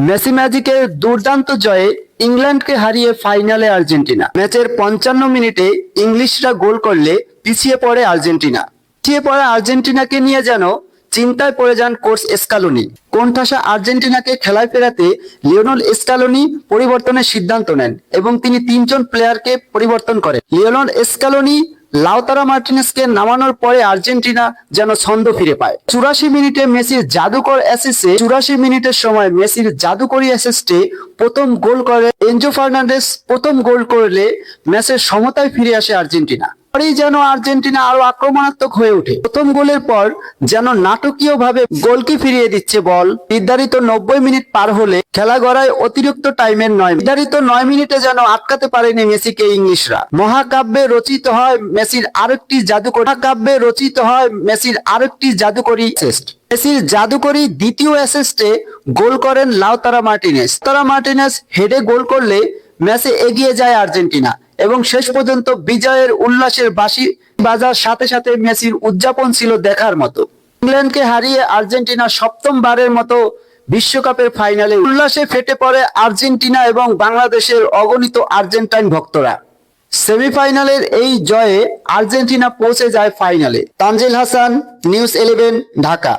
Messi ম্যাজিকের দুর্দান্ত জয়ে ইংল্যান্ডকে হারিয়ে ফাইনালে আর্জেন্টিনা। ম্যাচের 55 মিনিটে ইংলিশরা গোল করলে পিছিয়ে পড়ে আর্জেন্টিনা। পিছিয়ে পড়া আর্জেন্টিনাকে নিয়ে যেন চিন্তায় পড়ে যান কোচ স্কালোনি। কোণঠাসা আর্জেন্টিনাকে খেলায় ফেরাতে লিওনেল স্কালোনি পরিবর্তনের সিদ্ধান্ত নেন এবং তিনি 3 জন প্লেয়ারকে পরিবর্তন করেন। লিওনেল স্কালোনি লাউতারো মার্টিনেজকে নামানোর পরে আর্জেন্টিনা যেন ছন্দ ফিরে পায়। 84 মিনিটে মেসির জাদুকর অ্যাসিস্টে 84 মিনিটের সময় মেসির জাদুকরী অ্যাসিস্টে প্রথম গোল করে এনজো ফার্নান্ডেজ। প্রথম গোল করলে ম্যাচের সমতায় ফিরে আসে আর্জেন্টিনা। পরেই যেন আর্জেন্টিনা আরো আক্রমণাত্মক হয়ে ওঠে। প্রথম গোলের পর যেন নাটকীয়ভাবে গোলকে ফিরিয়ে দিচ্ছে বল। নির্ধারিত 90 মিনিট পার হলে খেলা গড়ায় অতিরিক্ত টাইমের 9 নির্ধারিত 9 মিনিটে যেন আটকাতে পারেনি মেসিকে ইংলিশরা। মহাকাব্যে রচিত হয় মেসির আরেকটি জাদুকরী অ্যাসিস্ট। মেসির জাদুকরী দ্বিতীয় অ্যাসিস্টে গোল করেন লাউতারো মার্টিনেজ হেডে গোল করলে ম্যাচে এগিয়ে যায় আর্জেন্টিনা এবং শেষ পর্যন্ত বিজয়ের উল্লাসের বাঁশি বাজার সাথে সাথে মেসির উদযাপন ছিল দেখার মতো। ইংল্যান্ডকে হারিয়ে আর্জেন্টিনা সপ্তমবারের মতো বিশ্বকাপের ফাইনালে উল্লাসে ফেটে পড়ে আর্জেন্টিনা এবং বাংলাদেশের অগণিত আর্জেন্টাইন ভক্তরা। সেমিফাইনালের এই জয়ে আর্জেন্টিনা পৌঁছে যায় ফাইনালে। তানজিল হাসান, নিউজ 11, ঢাকা।